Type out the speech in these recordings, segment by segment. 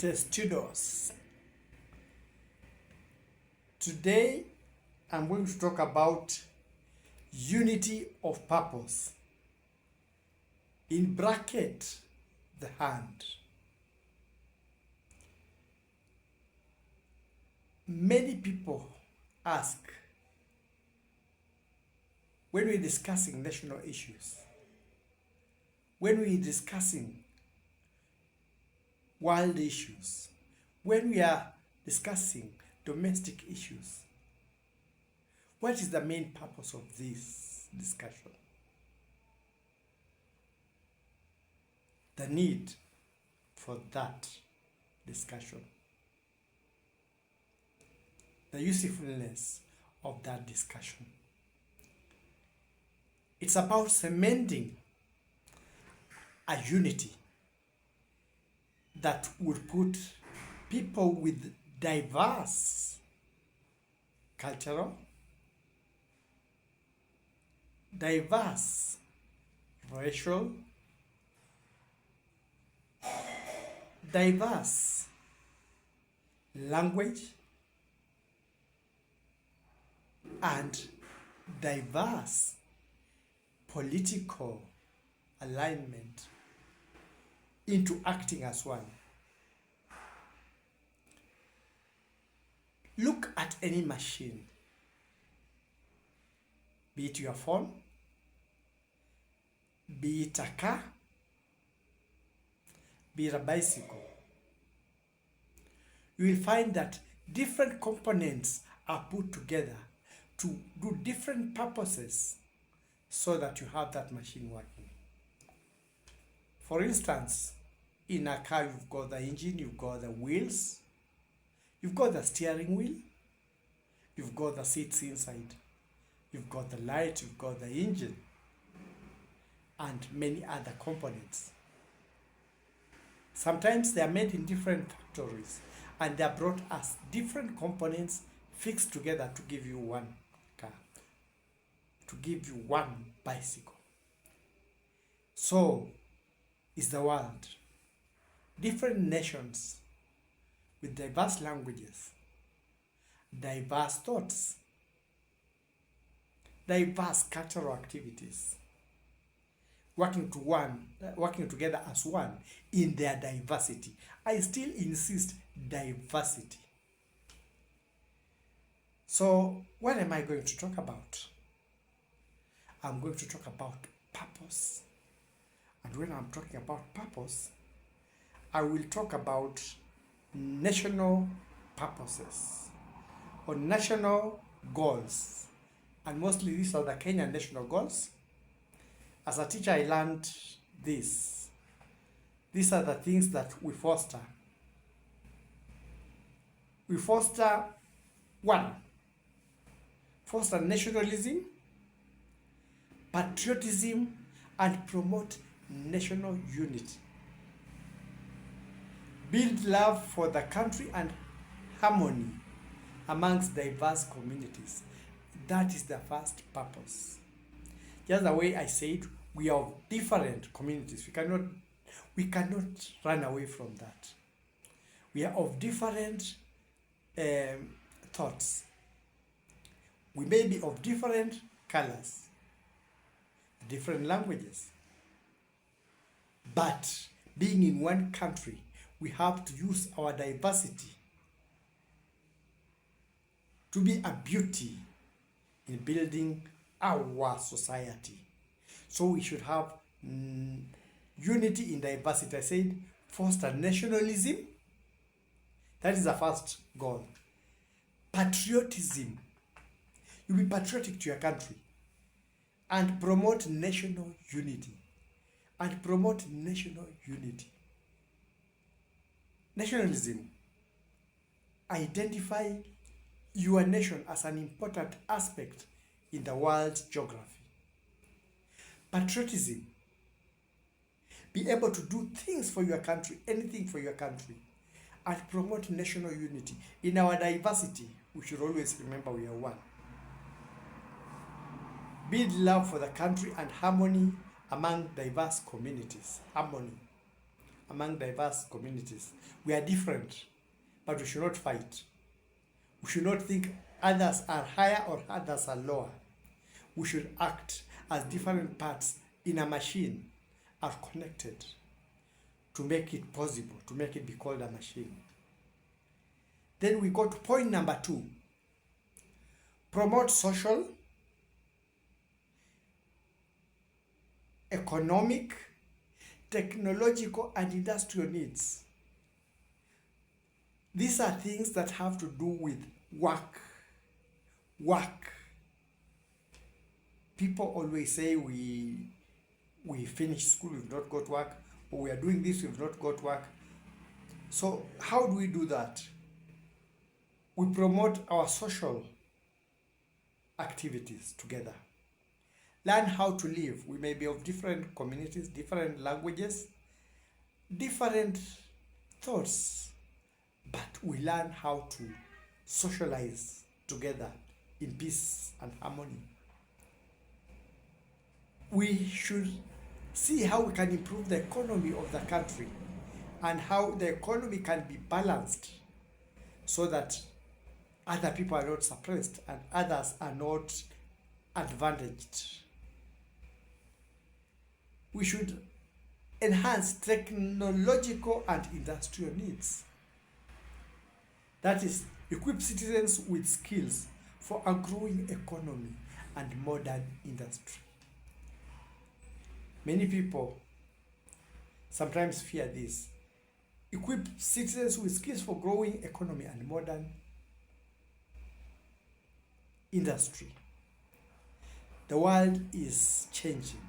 Testudos. Today I'm going to talk about unity of purpose. In bracket, the hand. Many people ask when we're discussing national issues, when we're discussing world issues, when we are discussing domestic issues, what is the main purpose of this discussion? The need for that discussion. The usefulness of that discussion. It's about cementing a unity that would put people with diverse cultural, diverse racial, diverse language, and diverse political alignment into acting as one. Look at any machine, be it your phone, be it a car, be it a bicycle. You will find that different components are put together to do different purposes so that you have that machine working. For instance, in a car, you've got the engine, you've got the wheels, you've got the steering wheel, you've got the seats inside, you've got the light, you've got the engine, and many other components. Sometimes they are made in different factories and they are brought as different components fixed together to give you one car, to give you one bicycle. So is the world. Different nations with diverse languages, diverse thoughts, diverse cultural activities, working together as one in their diversity. I still insist, diversity. So what am I going to talk about? I'm going to talk about purpose. And when I'm talking about purpose, I will talk about national purposes or national goals. And mostly these are the Kenyan national goals. As a teacher, I learned this. These are the things that we foster. We foster nationalism, patriotism, and promote national unity. Build love for the country and harmony amongst diverse communities. That is the first purpose. Just the way I said, we are of different communities. We cannot run away from that. We are of different thoughts. We may be of different colors, different languages. But being in one country, we have to use our diversity to be a beauty in building our society. So we should have unity in diversity. I said foster nationalism. That is the first goal. Patriotism. You be patriotic to your country and promote national unity. And promote national unity. Nationalism. Identify your nation as an important aspect in the world's geography. Patriotism. Be able to do things for your country, anything for your country, and promote national unity. In our diversity, we should always remember we are one. Build love for the country and harmony among diverse communities. Harmony among diverse communities. We are different, but we should not fight. We should not think others are higher or others are lower. We should act as different parts in a machine are connected to make it possible, to make it be called a machine. Then we go to point number 2. Promote social, economic, technological, and industrial needs. These are things that have to do with work. People always say we finish school, we've not got work, or we are doing this, we've not got work. So how do we do that? We promote our social activities together. Learn how to live. We may be of different communities, different languages, different thoughts, but we learn how to socialize together in peace and harmony. We should see how we can improve the economy of the country and how the economy can be balanced so that other people are not suppressed and others are not advantaged. We should enhance technological and industrial needs. That is, equip citizens with skills for a growing economy and modern industry. Many people sometimes fear this. Equip citizens with skills for growing economy and modern industry. The world is changing.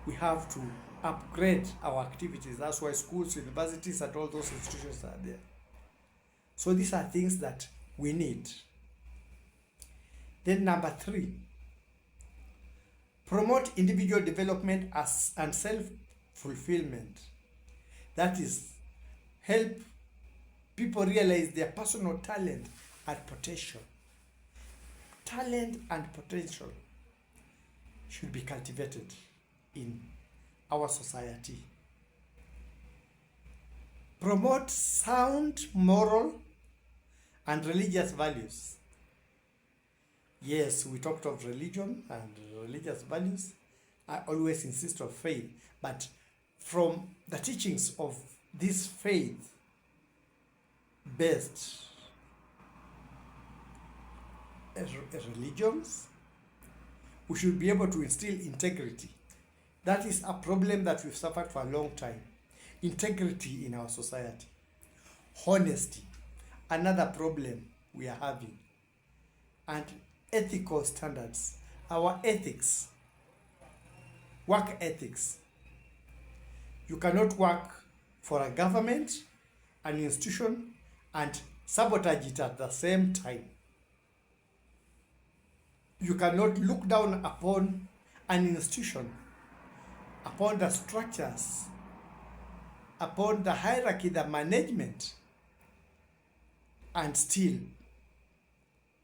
We have to upgrade our activities. That's why schools, universities, and all those institutions are there. So these are things that we need. Then number 3, promote individual development and self-fulfillment. That is, help people realize their personal talent and potential. Talent and potential should be cultivated in our society. Promote sound moral and religious values. Yes, we talked of religion and religious values. I always insist on faith, but from the teachings of this faith-based religions, we should be able to instill integrity. That is a problem that we've suffered for a long time. Integrity in our society. Honesty, another problem we are having. And ethical standards, our ethics, work ethics. You cannot work for a government, an institution, and sabotage it at the same time. You cannot look down upon an institution, upon the structures, upon the hierarchy, the management, and still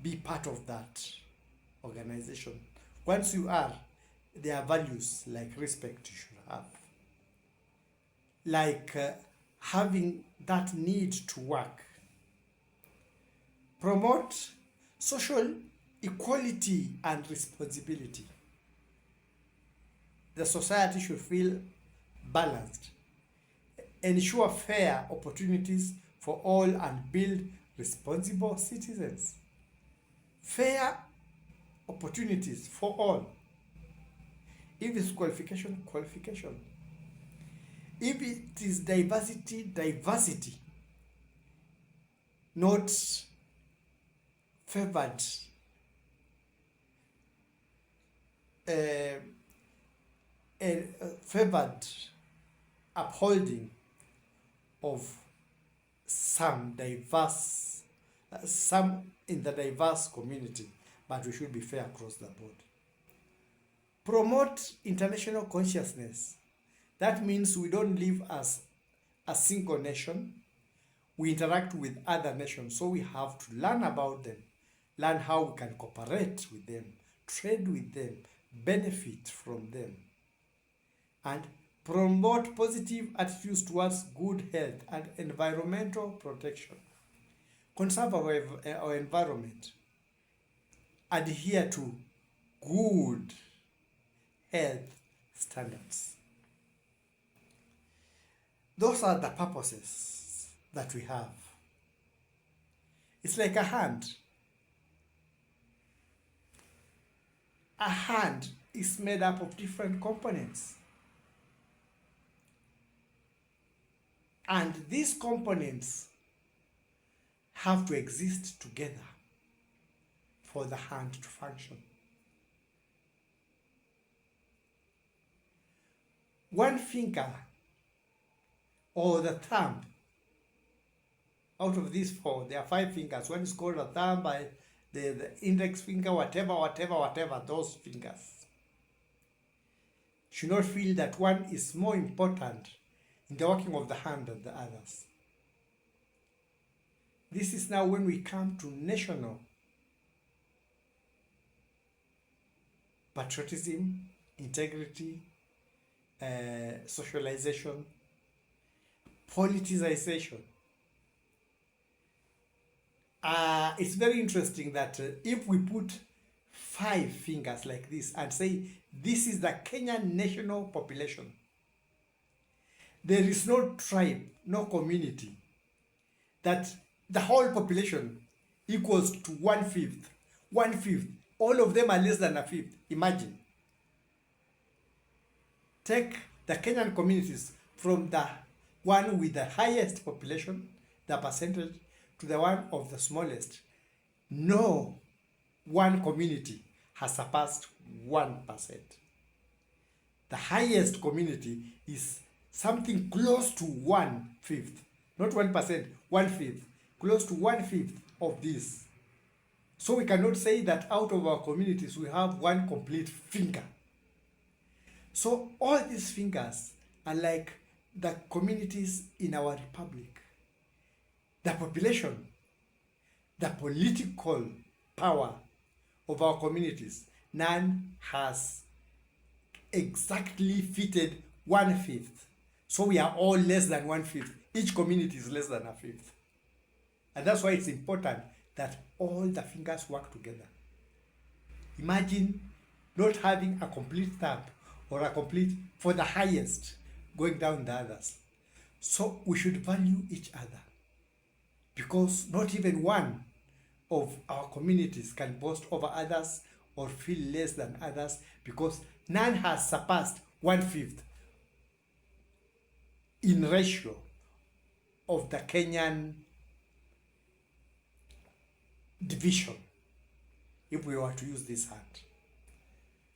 be part of that organization. Once you are, there are values like respect you should have, like having that need to work. Promote social equality and responsibility. The society should feel balanced, ensure fair opportunities for all, and build responsible citizens. Fair opportunities for all. If it's qualification, qualification. If it is diversity, diversity. Not favored favored upholding of some in the diverse community, but we should be fair across the board. Promote international consciousness. That means we don't live as a single nation. We interact with other nations, so we have to learn about them, learn how we can cooperate with them, trade with them, benefit from them, and promote positive attitudes towards good health and environmental protection, conserve our environment, adhere to good health standards. Those are the purposes that we have. It's like a hand. A hand is made up of different components. And these components have to exist together for the hand to function. One finger or the thumb, out of these four, there are 5 fingers. One is called a thumb, by the index finger, whatever, those fingers. Should not feel that one is more important in the working of the hand than the others. This is now when we come to national patriotism, integrity, socialization, politicization. It's very interesting that if we put 5 fingers like this and say, this is the Kenyan national population, there is no tribe, no community, that the whole population equals to 1/5. 1/5. All of them are less than a fifth. Imagine. Take the Kenyan communities from the one with the highest population, the percentage, to the one of the smallest. No one community has surpassed 1%. The highest community is something close to 1/5, not 1%, 1/5, close to 1/5 of this. So we cannot say that out of our communities we have one complete finger. So all these fingers are like the communities in our republic. The population, the political power of our communities, none has exactly fitted 1/5. So we are all less than 1/5. Each community is less than a fifth. And that's why it's important that all the fingers work together. Imagine not having a complete thumb or a complete for the highest going down the others. So we should value each other, because not even one of our communities can boast over others or feel less than others, because none has surpassed 1/5 in ratio of the Kenyan division, if we were to use this hand.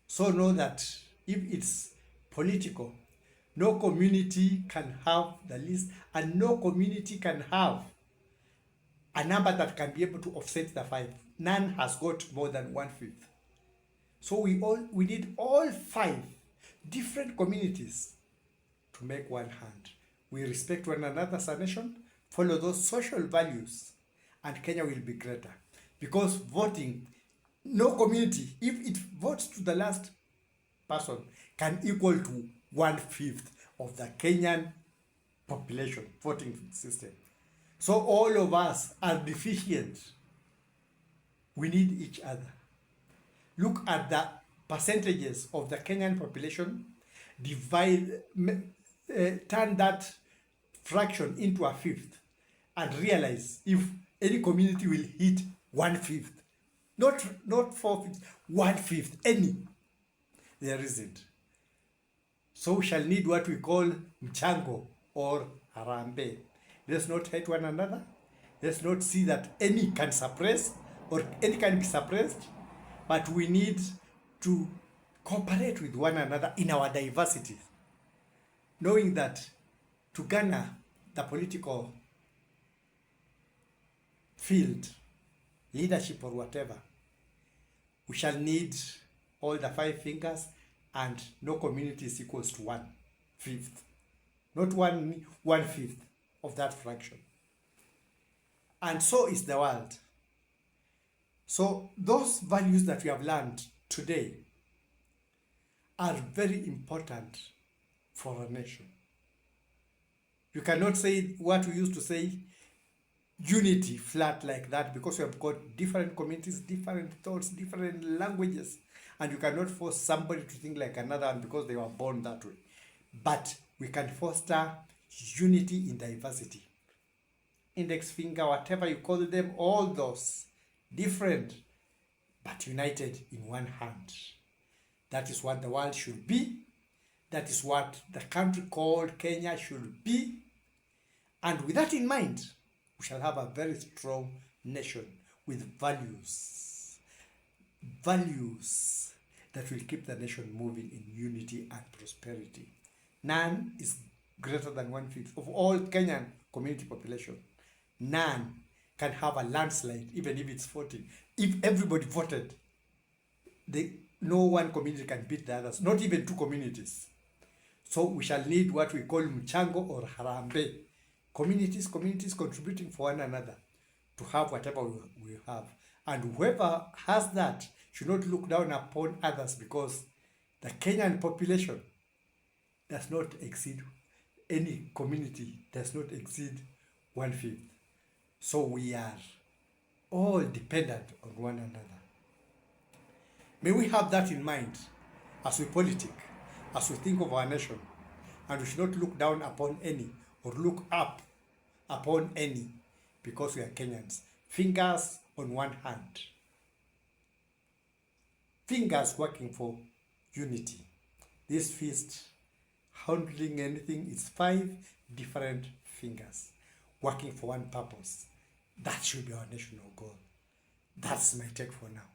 So know that if it's political, no community can have the least, and no community can have a number that can be able to offset the 5. None has got more than 1/5. So we need all 5 different communities to make one hand. We respect one another as a nation, follow those social values, and Kenya will be greater. Because voting, no community, if it votes to the last person, can equal to 1/5 of the Kenyan population voting system. So all of us are deficient. We need each other. Look at the percentages of the Kenyan population, turn that fraction into a fifth, and realize if any community will hit 1/5, not 4/5, 1/5, any, there isn't. So we shall need what we call mchango or harambe. Let's not hate one another. Let's not see that any can suppress or any can be suppressed, but we need to cooperate with one another in our diversity, knowing that to garner the political field, leadership or whatever, we shall need all the 5 fingers, and no community is equals to 1/5, not 1/5 of that fraction. And so is the world. So those values that we have learned today are very important for a nation. You cannot say what we used to say, unity flat like that, because we have got different communities, different thoughts, different languages, and you cannot force somebody to think like another one because they were born that way. But we can foster unity in diversity. Index finger, whatever you call them, all those different but united in one hand. That is what the world should be. That is what the country called Kenya should be. And with that in mind, we shall have a very strong nation with values. Values that will keep the nation moving in unity and prosperity. None is greater than 1/5 of all Kenyan community population. None can have a landslide, even if it's 40. If everybody voted, no one community can beat the others, not even two communities. So we shall need what we call mchango or harambe. Communities contributing for one another to have whatever we have. And whoever has that should not look down upon others, because the Kenyan population does not exceed, any community does not exceed 1/5. So we are all dependent on one another. May we have that in mind as we politic, as we think of our nation, and we should not look down upon any or look up upon any, because we are Kenyans. Fingers on one hand. Fingers working for unity. This fist handling anything is 5 different fingers working for one purpose. That should be our national goal. That's my take for now.